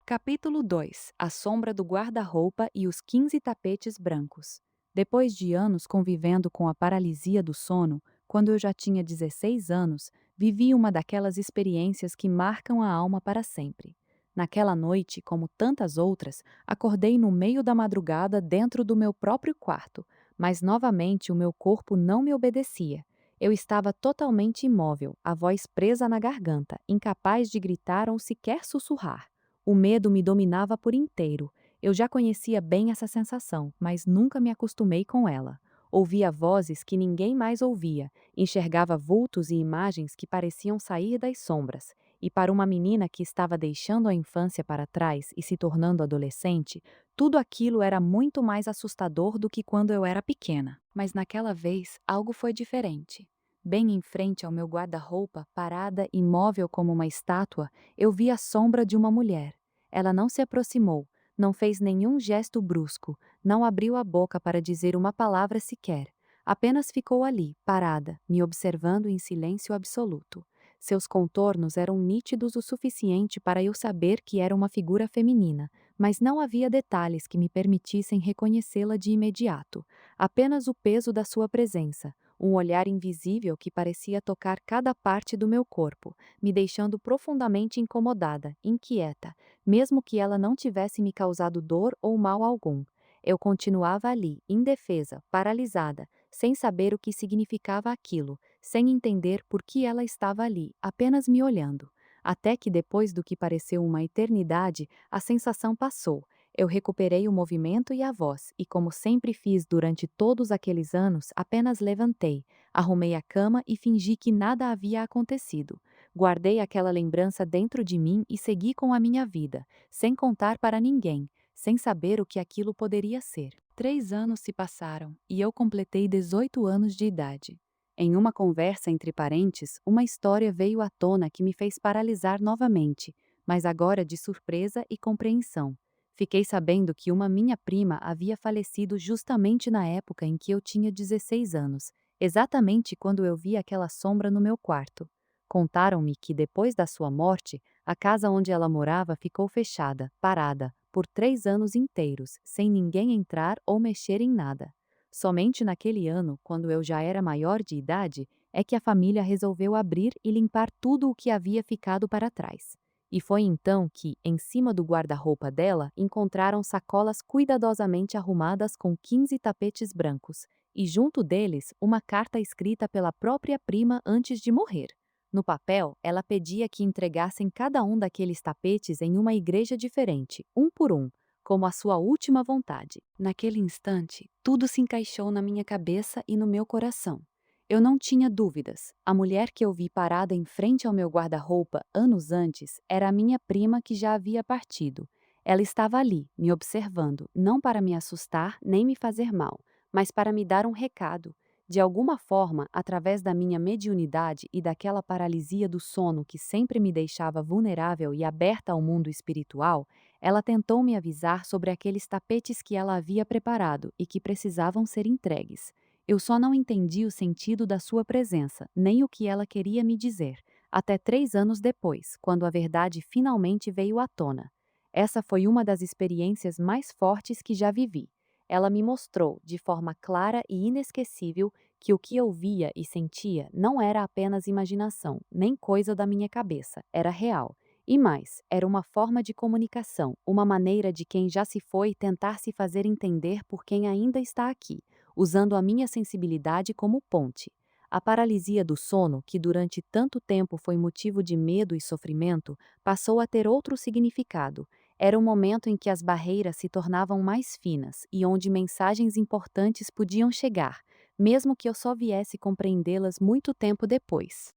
Capítulo 2: A sombra do guarda-roupa e os 15 tapetes brancos. Depois de anos convivendo com a paralisia do sono, quando eu já tinha 16 anos, vivi uma daquelas experiências que marcam a alma para sempre. Naquela noite, como tantas outras, acordei no meio da madrugada dentro do meu próprio quarto, mas novamente o meu corpo não me obedecia. Eu estava totalmente imóvel, a voz presa na garganta, incapaz de gritar ou sequer sussurrar. O medo me dominava por inteiro. Eu já conhecia bem essa sensação, mas nunca me acostumei com ela. Ouvia vozes que ninguém mais ouvia, enxergava vultos e imagens que pareciam sair das sombras. E para uma menina que estava deixando a infância para trás e se tornando adolescente, tudo aquilo era muito mais assustador do que quando eu era pequena. Mas naquela vez, algo foi diferente. Bem em frente ao meu guarda-roupa, parada imóvel como uma estátua, eu vi a sombra de uma mulher. Ela não se aproximou, não fez nenhum gesto brusco, não abriu a boca para dizer uma palavra sequer. Apenas ficou ali, parada, me observando em silêncio absoluto. Seus contornos eram nítidos o suficiente para eu saber que era uma figura feminina, mas não havia detalhes que me permitissem reconhecê-la de imediato. Apenas o peso da sua presença, um olhar invisível que parecia tocar cada parte do meu corpo, me deixando profundamente incomodada, inquieta, mesmo que ela não tivesse me causado dor ou mal algum. Eu continuava ali, indefesa, paralisada, sem saber o que significava aquilo, sem entender por que ela estava ali, apenas me olhando. Até que depois do que pareceu uma eternidade, a sensação passou. Eu recuperei o movimento e a voz, e como sempre fiz durante todos aqueles anos, apenas levantei, arrumei a cama e fingi que nada havia acontecido. Guardei aquela lembrança dentro de mim e segui com a minha vida, sem contar para ninguém, sem saber o que aquilo poderia ser. 3 anos se passaram e eu completei 18 anos de idade. Em uma conversa entre parentes, uma história veio à tona que me fez paralisar novamente, mas agora de surpresa e compreensão. Fiquei sabendo que uma minha prima havia falecido justamente na época em que eu tinha 16 anos, exatamente quando eu vi aquela sombra no meu quarto. Contaram-me que depois da sua morte, a casa onde ela morava ficou fechada, parada, por 3 anos inteiros, sem ninguém entrar ou mexer em nada. Somente naquele ano, quando eu já era maior de idade, é que a família resolveu abrir e limpar tudo o que havia ficado para trás. E foi então que, em cima do guarda-roupa dela, encontraram sacolas cuidadosamente arrumadas com 15 tapetes brancos, e junto deles, uma carta escrita pela própria prima antes de morrer. No papel, ela pedia que entregassem cada um daqueles tapetes em uma igreja diferente, um por um, como a sua última vontade. Naquele instante, tudo se encaixou na minha cabeça e no meu coração. Eu não tinha dúvidas. A mulher que eu vi parada em frente ao meu guarda-roupa anos antes era a minha prima que já havia partido. Ela estava ali, me observando, não para me assustar nem me fazer mal, mas para me dar um recado. De alguma forma, através da minha mediunidade e daquela paralisia do sono que sempre me deixava vulnerável e aberta ao mundo espiritual, ela tentou me avisar sobre aqueles tapetes que ela havia preparado e que precisavam ser entregues. Eu só não entendi o sentido da sua presença, nem o que ela queria me dizer, até 3 anos depois, quando a verdade finalmente veio à tona. Essa foi uma das experiências mais fortes que já vivi. Ela me mostrou, de forma clara e inesquecível, que o que eu via e sentia não era apenas imaginação, nem coisa da minha cabeça, era real. E mais, era uma forma de comunicação, uma maneira de quem já se foi tentar se fazer entender por quem ainda está aqui, usando a minha sensibilidade como ponte. A paralisia do sono, que durante tanto tempo foi motivo de medo e sofrimento, passou a ter outro significado. Era um momento em que as barreiras se tornavam mais finas e onde mensagens importantes podiam chegar, mesmo que eu só viesse compreendê-las muito tempo depois.